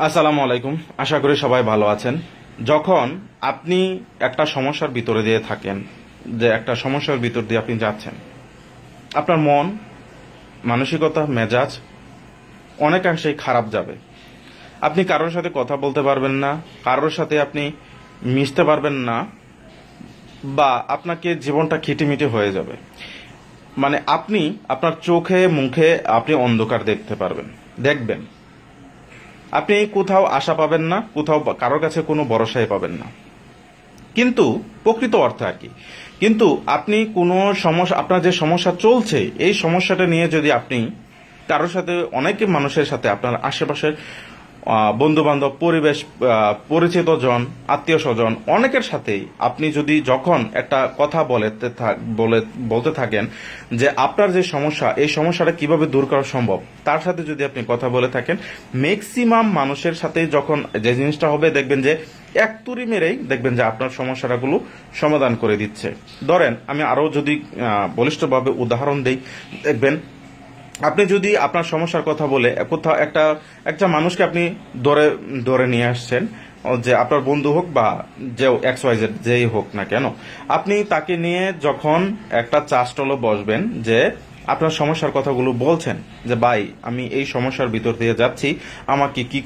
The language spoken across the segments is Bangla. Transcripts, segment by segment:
আসসালামু আলাইকুম। আশা করি সবাই ভালো আছেন। যখন আপনি একটা সমস্যার ভিতরে দিয়ে থাকেন, যে একটা সমস্যার ভিতর দিয়ে আপনি যাচ্ছেন, আপনার মন, মানসিকতা, মেজাজ অনেকাংশেই খারাপ যাবে। আপনি কারোর সাথে কথা বলতে পারবেন না, কারোর সাথে আপনি মিশতে পারবেন না, বা আপনাকে জীবনটা খিটিমিটি হয়ে যাবে। মানে আপনি আপনার চোখে মুখে আপনি অন্ধকার দেখবেন। আপনি কোথাও আশা পাবেন না, কোথাও কারোর কাছে কোনো ভরসাই পাবেন না, কিন্তু প্রকৃত অর্থে আর কি। কিন্তু আপনি কোনো সমস্যা, আপনার যে সমস্যা চলছে, এই সমস্যাটা নিয়ে যদি আপনি কারোর সাথে, অনেক মানুষের সাথে, আপনার আশেপাশের বন্ধু বান্ধব, পরিবেশ, পরিচিত জন, আত্মীয় স্বজন, অনেকের সাথেই আপনি যদি যখন একটা কথা বলতে থাকেন যে আপনার যে সমস্যা, এই সমস্যাটা কিভাবে দূর করা সম্ভব, তার সাথে যদি আপনি কথা বলে থাকেন, ম্যাক্সিমাম মানুষের সাথে যখন যে জিনিসটা হবে, দেখবেন যে এক তুড়ি মেরেই দেখবেন যে আপনার সমস্যাগুলো সমাধান করে দিচ্ছে। ধরেন, আমি আরো যদি বলিষ্ঠভাবে উদাহরণ দেই, দেখবেন আপনি যদি আপনার সমস্যার কথা বলে কোথাও একটা মানুষকে আপনি ধরে নিয়ে আসছেন, যে আপনার বন্ধু হোক বা যে XYZ যেই হোক না কেন, আপনি তাকে নিয়ে যখন একটা চা স্টলে বসবেন, যে আপনার সমস্যার কথাগুলো বলছেন, যে ভাই, আমি এই সমস্যার ভিতর দিয়ে যাচ্ছি, আমাকে কি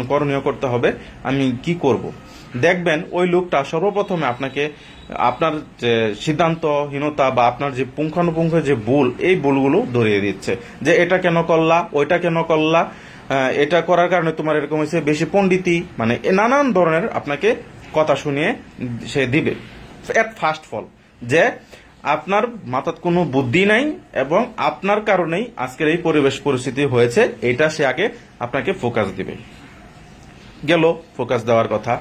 করণীয় করতে হবে, আমি কি করব। দেখবেন ওই লোকটা সর্বপ্রথমে আপনাকে আপনার যে সিদ্ধান্তহীনতা বা আপনার যে পুঙ্খানুপুঙ্খ যে ভুল, এই ভুলগুলো ধরিয়ে দিচ্ছে, যে এটা কেন করলা, ওইটা কেন করলা, এটা করার কারণে তোমার এরকম হয়েছে, বেশি পণ্ডিতি, মানে নানান ধরনের আপনাকে কথা শুনিয়ে সে দিবে। এট ফার্স্ট ফল, যে আপনার মাথার কোনো বুদ্ধি নাই এবং আপনার কারণেই আজকের এই পরিবেশ পরিস্থিতি হয়েছে, এটা সে আগে আপনাকে ফোকাস দিবে। গেল ফোকাস দেওয়ার কথা।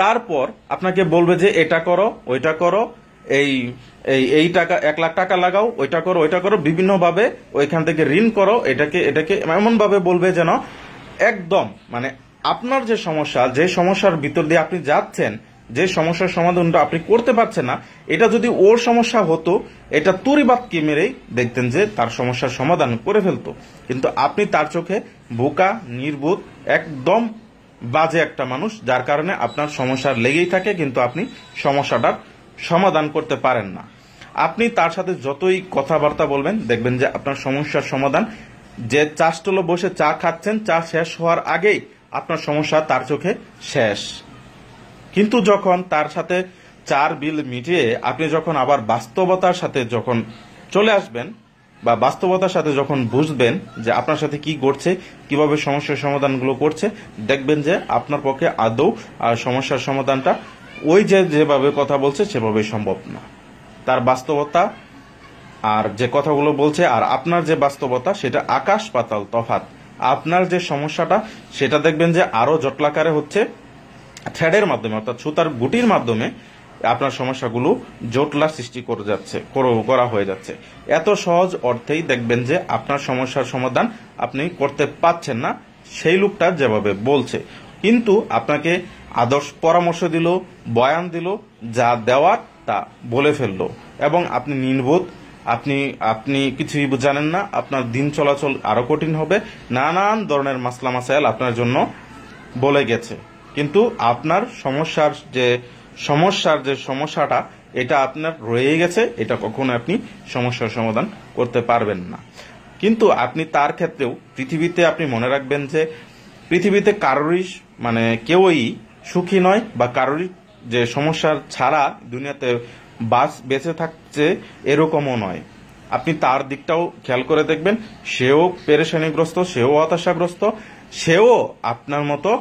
তারপর আপনাকে বলবে যে এটা করো, ওইটা করো, এই এই টাকা 1 লাখ টাকা লাগাও, ওইটা করো, বিভিন্ন ভাবে ওইখান থেকে ঋণ করো, এটাকে এমন ভাবে বলবে যেন একদম, মানে আপনার যে সমস্যা, যে সমস্যার ভিতর দিয়ে আপনি যাচ্ছেন, যে সমস্যার সমাধানটা আপনি করতে পারছেন না, এটা যদি ওর সমস্যা হতো, এটা তুরিবাতকে মেরেই দেখতেন যে তার সমস্যার সমাধান করে ফেলতো। কিন্তু আপনি তার চোখে বোকা, নির্বোধ, একদম বাজে একটা মানুষ, যার কারণে আপনার সমস্যা লেগেই থাকে, কিন্তু আপনি সমস্যাটার সমাধান করতে পারেন না। আপনি তার সাথে যতই কথাবার্তা বলবেন, দেখবেন যে আপনার সমস্যার সমাধান, যে চা স্টলে বসে চা খাচ্ছেন, চা শেষ হওয়ার আগেই আপনার সমস্যা তার চোখে শেষ। কিন্তু যখন তার সাথে চার বিল মিটিয়ে আপনি যখন আবার বাস্তবতার সাথে যখন চলে আসবেন, বা বাস্তবতার সাথে যখন বুঝবেন যে আপনার সাথে কি ঘটছে, কিভাবে সমস্যার সমাধানগুলো করছে, দেখবেন যে আপনার পক্ষে আদৌ আর সমস্যার সমাধানটা ওই যেভাবে কথা বলছে সেভাবে সম্ভব না। তার বাস্তবতা আর যে কথাগুলো বলছে আর আপনার যে বাস্তবতা, সেটা আকাশ পাতাল তফাৎ। আপনার যে সমস্যাটা, সেটা দেখবেন যে আরো জটলাকারে হচ্ছে, থ্রেডের মাধ্যমে, অর্থাৎ সুতার গুটির মাধ্যমে আপনার সমস্যাগুলো জটলা সৃষ্টি করা হয়ে যাচ্ছে। এত সহজ অর্থেই দেখবেন যে আপনার সমস্যার সমাধান আপনি করতে পারছেন না, সেই লোকটা যেভাবে বলছে। কিন্তু আপনাকে আদর্শ পরামর্শ দিল, বয়ান দিল, যা দেওয়ার তা বলে ফেললো, এবং আপনি নির্বোধ, আপনি কিছুই জানেন না, আপনার দিন চলাচল আরো কঠিন হবে, নানান ধরনের মাসলা মাসাইল আপনার জন্য বলে গেছে। কিন্তু আপনার সমস্যাটা এটা আপনার রয়ে গেছে, এটা কখনো আপনি সমস্যার সমাধান করতে পারবেন না। কিন্তু আপনি তার ক্ষেত্রেও পৃথিবীতে আপনি মনে রাখবেন যে পৃথিবীতে কারোরই, মানে কেউই সুখী নয়, বা কারোরই যে সমস্যার ছাড়া দুনিয়াতে বেঁচে থাকছে এরকমও নয়। আপনি তার দিকটাও খেয়াল করে দেখবেন, সেও পেরেশানিগ্রস্ত, সেও হতাশাগ্রস্ত, সেও আপনার মতো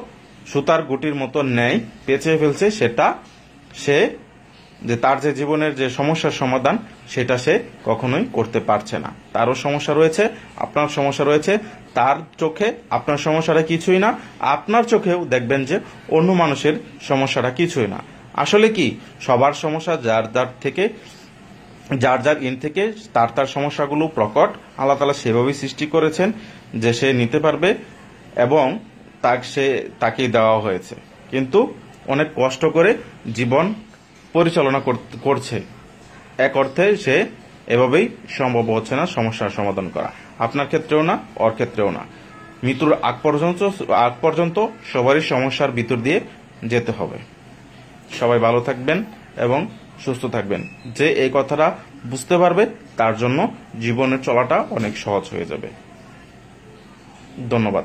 সুতার গুটির মতো ন্যায় পেঁচিয়ে ফেলছে, সে যে তার যে জীবনের যে সমস্যার সমাধান, সেটা সে কখনোই করতে পারছে না। তারও সমস্যা রয়েছে, আপনার সমস্যা রয়েছে। তার চোখে আপনার সমস্যাটা কিছুই না, আপনার চোখেও দেখবেন যে অন্য মানুষের সমস্যাটা কিছুই না। আসলে কি, সবার সমস্যা যার যার ইন থেকে তার সমস্যাগুলো প্রকট, আল্লাহ তাআলা সেভাবেই সৃষ্টি করেছেন যে সে নিতে পারবে, এবং তাকে দেওয়া হয়েছে। কিন্তু অনেক কষ্ট করে জীবন পরিচালনা করছে। এক অর্থে সে এভাবেই সম্ভব হচ্ছে না সমস্যার সমাধান করা, আপনার ক্ষেত্রেও না, ওর ক্ষেত্রেও না। মৃত্যুর আগ পর্যন্ত সবারই সমস্যার ভিতর দিয়ে যেতে হবে। সবাই ভালো থাকবেন এবং সুস্থ থাকবেন। যে এই কথাটা বুঝতে পারবে তার জন্য জীবনের চলাটা অনেক সহজ হয়ে যাবে। ধন্যবাদ।